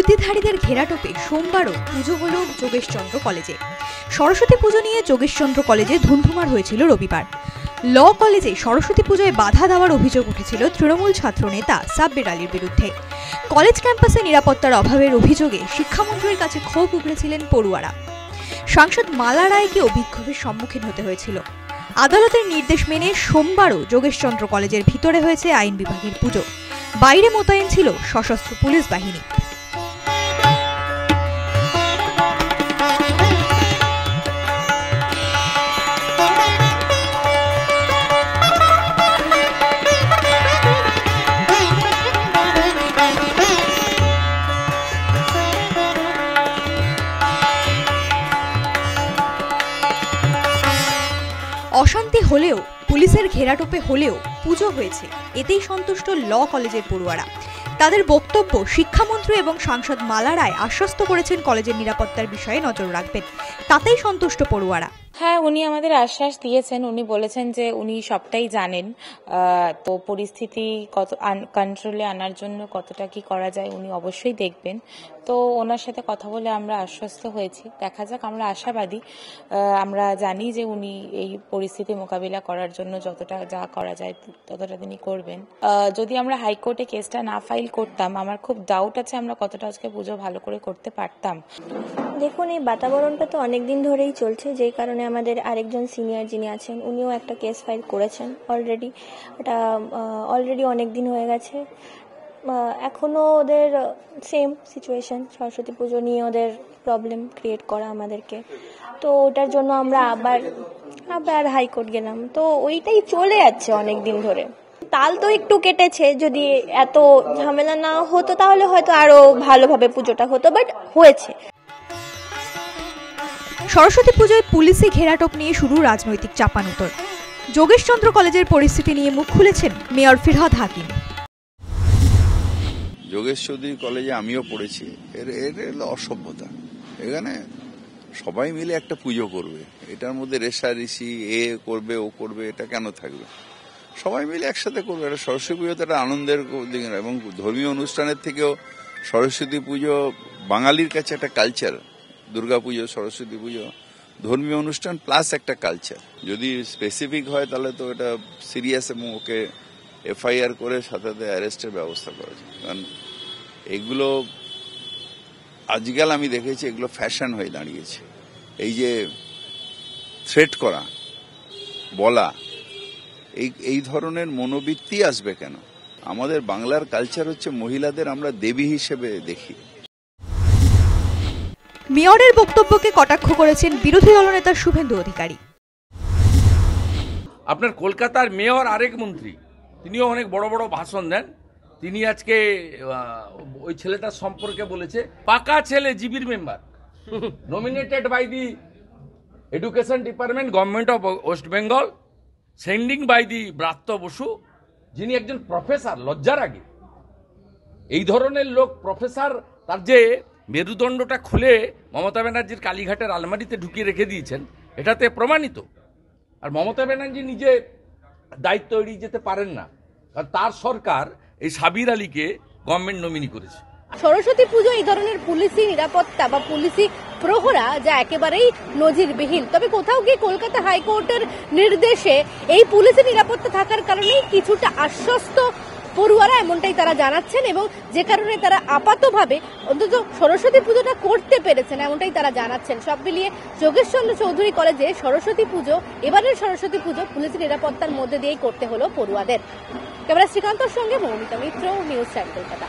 বর্দিধারীদের ঘেরাটোপে সোমবারও পুজো হল যোগেশচন্দ্র কলেজে। সরস্বতী পুজো নিয়ে যোগেশচন্দ্র কলেজে ধুন্ধুমার হয়েছিল রবিবার। ল কলেজে সরস্বতী পুজোয় বাধা দেওয়ার অভিযোগ উঠেছিল তৃণমূল ছাত্রনেতা সাব্বির আলীর বিরুদ্ধে। কলেজ ক্যাম্পাসে নিরাপত্তার অভাবের অভিযোগে শিক্ষামন্ত্রীর কাছে ক্ষোভ উগড়েছিলেন পড়ুয়ারা। সাংসদ মালা রায়কেও বিক্ষোভের সম্মুখীন হতে হয়েছিল। আদালতের নির্দেশ মেনে সোমবারও যোগেশচন্দ্র কলেজের ভিতরে হয়েছে আইন বিভাগের পুজো। বাইরে মোতায়েন ছিল সশস্ত্র পুলিশ বাহিনী। অশান্তি হলেও পুলিশের ঘেরাটোপে হলেও পুজো হয়েছে, এতেই সন্তুষ্ট ল কলেজের পড়ুয়ারা। তাদের বক্তব্য, শিক্ষামন্ত্রী এবং সাংসদ মালা রায় আশ্বস্ত করেছেন কলেজের নিরাপত্তার বিষয়ে নজর রাখবেন, তাতেই সন্তুষ্ট পড়ুয়ারা। হ্যাঁ, উনি আমাদের আশ্বাস দিয়েছেন। উনি বলেছেন যে উনি সবটাই জানেন, তো পরিস্থিতি কত কন্ট্রোলে আনার জন্য কতটা কি করা যায় উনি অবশ্যই দেখবেন। তো ওনার সাথে কথা বলে আমরা আশ্বস্ত হয়েছি। দেখা যাক, আমরা আশাবাদী। আমরা জানি যে উনি এই পরিস্থিতি মোকাবিলা করার জন্য যতটা যা করা যায় ততটা তিনি করবেন। যদি আমরা হাইকোর্টে কেসটা না ফাইল করতাম, আমার খুব ডাউট আছে আমরা কতটা আজকে পুজো ভালো করে করতে পারতাম। দেখুন, এই বাতাবরণটা তো অনেকদিন ধরেই চলছে, যেই কারণে আমাদের আরেকজন সিনিয়র যিনি আছেন উনিও একটা কেস ফাইল করেছেন অলরেডি। এটা অলরেডি অনেক দিন হয়ে গেছে। এখনও ওদের সেম সিচুয়েশন, সরস্বতী পুজো নিয়ে ওদের প্রবলেম ক্রিয়েট করা আমাদেরকে। তো ওটার জন্য আমরা আবার হাইকোর্ট গেলাম। তো ওইটাই চলে যাচ্ছে অনেক দিন ধরে। তাল তো একটু কেটেছে, যদি এত ঝামেলা না হতো তাহলে হয়তো আরো ভালোভাবে পুজোটা হতো, বাট হয়েছে। সরস্বতী পুজোয় পুলিশি ঘেরাটোপ নিয়ে শুরু রাজনৈতিক চাপানুতর। যোগেশচন্দ্র কলেজের পরিস্থিতি নিয়ে মুখ খুলেছেন মেয়র ফিরহাদ হাকিম। যোগেশ চৌধুরী কলেজে আমিও পড়েছি। এর অসভ্যতা। এখানে সবাই মিলে একটা পুজো করবে, এটার মধ্যে রেষারেষি এ করবে ও করবে, এটা কেন থাকবে? সবাই মিলে একসাথে করবে। এটা সরস্বতী পুজো তো একটা আনন্দের দিক, এবং ধর্মীয় অনুষ্ঠানের থেকেও সরস্বতী পুজো বাঙালির কাছে একটা কালচার। দুর্গা পুজো, সরস্বতী পুজো ধর্মীয় অনুষ্ঠান প্লাস একটা কালচার। যদি স্পেসিফিক হয় তাহলে তো এটা সিরিয়াস, এবং ওকে এফআইআর করে সাথে অ্যারেস্টের ব্যবস্থা করা যায়। কারণ এগুলো আজকাল আমি দেখেছি এগুলো ফ্যাশন হয়ে দাঁড়িয়েছে। এই যে থ্রেট করা, বলা, এই ধরনের মনোবৃত্তি আসবে কেন? আমাদের বাংলার কালচার হচ্ছে মহিলাদের আমরা দেবী হিসেবে দেখি। মেয়রের বক্তব্যকে কটাক্ষ করেছেন বিরোধী দলনেতা শুভেন্দু অধিকারী। আপনার কলকাতার মেয়র আরেক মন্ত্রী, তিনিও অনেক বড় বড় ভাষণ দেন। তিনি আজকে ওই ছেলেটার সম্পর্কে বলেছে, পাকা ছেলে, জিবির member, nominated by the education department, government of West Bengal, sending by the Bratya Basu, যিনি একজন প্রফেসর। লজ্জার আগে এই ধরনের লোক প্রফেসর, তার যে মেরুদণ্ডটা খুলে মমতা ব্যানার্জির কালীঘাটের আলমারিতে ঢুকিয়ে রেখে দিয়েছেন, এটাতে প্রমাণিত। আর মমতা ব্যানার্জি নিজে দায়িত্ব এড়িয়ে যেতে পারেন না, কারণ তার সরকার এই সাবির আলীকে গভর্নমেন্ট নমিনি করেছে। সরস্বতী পুজো এই ধরনের পুলিশি নিরাপত্তা বা পুলিশি প্রহরা যা একেবারেই নজিরবিহীন। তবে কোথাও গিয়ে কলকাতা হাইকোর্টের নির্দেশে এই পুলিশি নিরাপত্তা থাকার কারণেই কিছুটা আশ্বস্ত পড়ুয়ারা, এমনটাই তারা জানাচ্ছেন, এবং যে কারণে তারা আপাতভাবে অন্তত সরস্বতী পুজোটা করতে পেরেছেন, এমনটাই তারা জানাচ্ছেন। সব মিলিয়ে যোগেশচন্দ্র চৌধুরী কলেজে সরস্বতী পুজো, এবারের সরস্বতী পুজো পুলিশি নিরাপত্তার মধ্যে দিয়েই করতে হলো পড়ুয়াদের। ক্যামেরা শ্রীকান্তর সঙ্গে মৌমিতা মিত্র, নিউজ 4 কলকাতা।